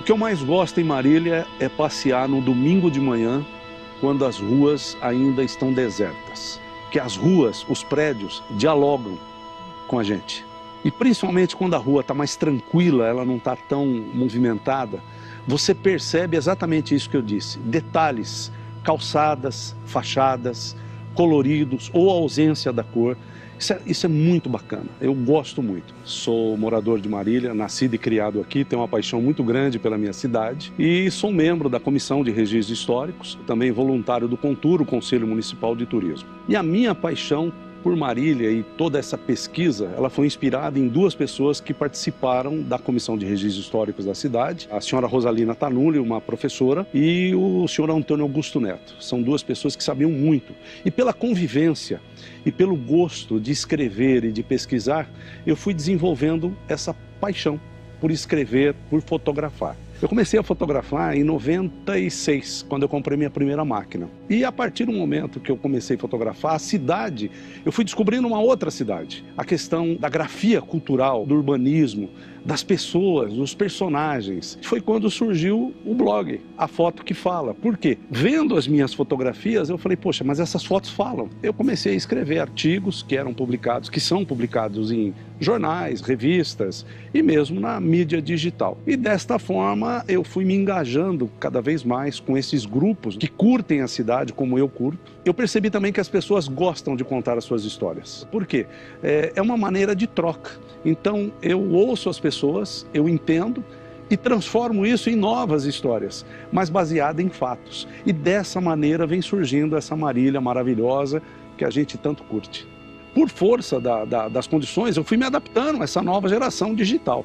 que eu mais gosto em Marília é passear no domingo de manhã, quando as ruas ainda estão desertas. Que as ruas, os prédios, dialogam com a gente. E principalmente quando a rua está mais tranquila, ela não está tão movimentada, você percebe exatamente isso que eu disse. Detalhes, calçadas, fachadas, coloridos ou ausência da cor. Isso é muito bacana, eu gosto muito. Sou morador de Marília, nascido e criado aqui, tenho uma paixão muito grande pela minha cidade e sou membro da Comissão de Registros Históricos, também voluntário do CONTUR, o Conselho Municipal de Turismo. E a minha paixão por Marília e toda essa pesquisa, ela foi inspirada em duas pessoas que participaram da Comissão de Registros Históricos da cidade, a senhora Rosalina Tanulli, uma professora, e o senhor Antônio Augusto Neto. São duas pessoas que sabiam muito. E pela convivência e pelo gosto de escrever e de pesquisar, eu fui desenvolvendo essa paixão por escrever, por fotografar. Eu comecei a fotografar em 96, quando eu comprei minha primeira máquina. E a partir do momento que eu comecei a fotografar a cidade, eu fui descobrindo uma outra cidade. A questão da grafia cultural, do urbanismo, das pessoas, dos personagens. Foi quando surgiu o blog, A Foto que Fala. Por quê? Vendo as minhas fotografias, eu falei, poxa, mas essas fotos falam. Eu comecei a escrever artigos que eram publicados, que são publicados em jornais, revistas e mesmo na mídia digital. E desta forma eu fui me engajando cada vez mais com esses grupos que curtem a cidade como eu curto. Eu percebi também que as pessoas gostam de contar as suas histórias. Por quê? É uma maneira de troca. Então eu ouço as pessoas, eu entendo e transformo isso em novas histórias, mas baseada em fatos. E dessa maneira vem surgindo essa Marília maravilhosa que a gente tanto curte. Por força das condições, eu fui me adaptando a essa nova geração digital.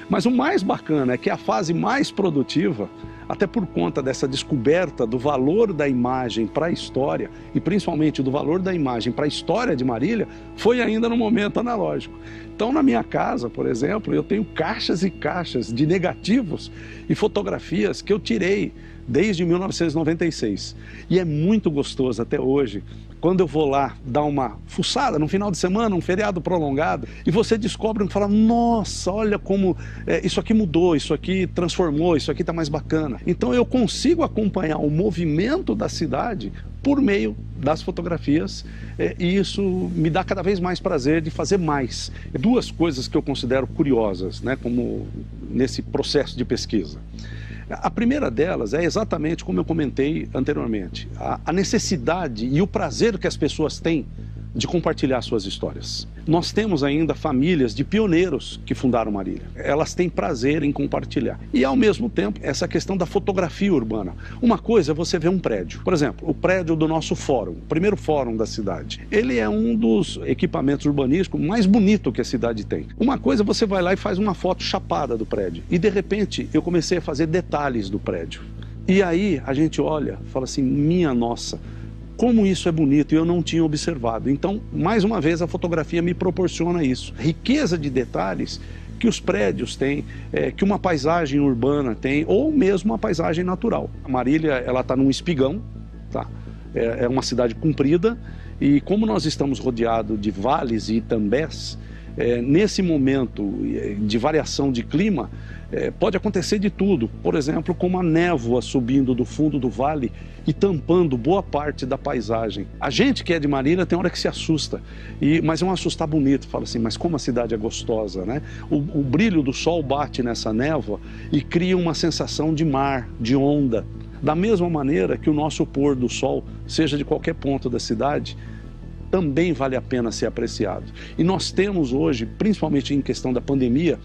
Mas o mais bacana é que a fase mais produtiva, até por conta dessa descoberta do valor da imagem para a história, e principalmente do valor da imagem para a história de Marília, foi ainda no momento analógico. Então, na minha casa, por exemplo, eu tenho caixas e caixas de negativos e fotografias que eu tirei desde 1996. E é muito gostoso até hoje, quando eu vou lá dar uma fuçada no final de semana, um feriado prolongado, e você descobre e fala, nossa, olha como isso aqui mudou, isso aqui transformou, isso aqui está mais bacana. Então eu consigo acompanhar o movimento da cidade por meio das fotografias e isso me dá cada vez mais prazer de fazer mais. Duas coisas que eu considero curiosas, né, como nesse processo de pesquisa. A primeira delas é exatamente como eu comentei anteriormente, a necessidade e o prazer que as pessoas têm de compartilhar suas histórias. Nós temos ainda famílias de pioneiros que fundaram Marília. Elas têm prazer em compartilhar. E ao mesmo tempo, essa questão da fotografia urbana. Uma coisa é você ver um prédio. Por exemplo, o prédio do nosso fórum, o primeiro fórum da cidade. Ele é um dos equipamentos urbanísticos mais bonitos que a cidade tem. Uma coisa, você vai lá e faz uma foto chapada do prédio. E de repente, eu comecei a fazer detalhes do prédio. E aí, a gente olha, fala assim, minha nossa, como isso é bonito e eu não tinha observado. Então, mais uma vez, a fotografia me proporciona isso. Riqueza de detalhes que os prédios têm, que uma paisagem urbana tem, ou mesmo uma paisagem natural. A Marília, ela está num espigão, tá? É uma cidade comprida, e como nós estamos rodeados de vales e itambés, nesse momento de variação de clima, pode acontecer de tudo. Por exemplo, como a névoa subindo do fundo do vale e tampando boa parte da paisagem. A gente que é de Marília tem hora que se assusta, mas é um assustar bonito. Fala assim, mas como a cidade é gostosa, né? O brilho do sol bate nessa névoa e cria uma sensação de mar, de onda. Da mesma maneira que o nosso pôr do sol, seja de qualquer ponto da cidade, também vale a pena ser apreciado. E nós temos hoje, principalmente em questão da pandemia,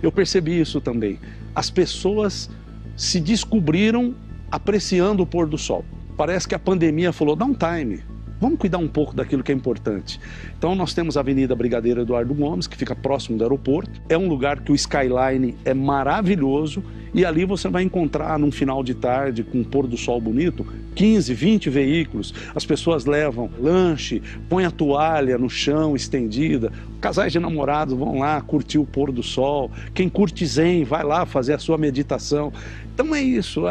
eu percebi isso também. As pessoas se descobriram apreciando o pôr do sol. Parece que a pandemia falou, dá um time, vamos cuidar um pouco daquilo que é importante. Então nós temos a Avenida Brigadeiro Eduardo Gomes, que fica próximo do aeroporto. É um lugar que o skyline é maravilhoso e ali você vai encontrar num final de tarde com um pôr do sol bonito, 15, 20 veículos, as pessoas levam lanche, põem a toalha no chão estendida, casais de namorados vão lá curtir o pôr do sol, quem curte zen vai lá fazer a sua meditação. Então é isso,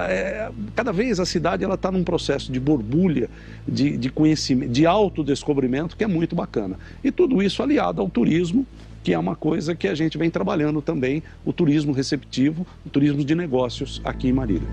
cada vez a cidade está num processo de borbulha, de conhecimento, de autodescobrimento, que é muito bacana. E tudo isso aliado ao turismo, que é uma coisa que a gente vem trabalhando também, o turismo receptivo, o turismo de negócios aqui em Marília.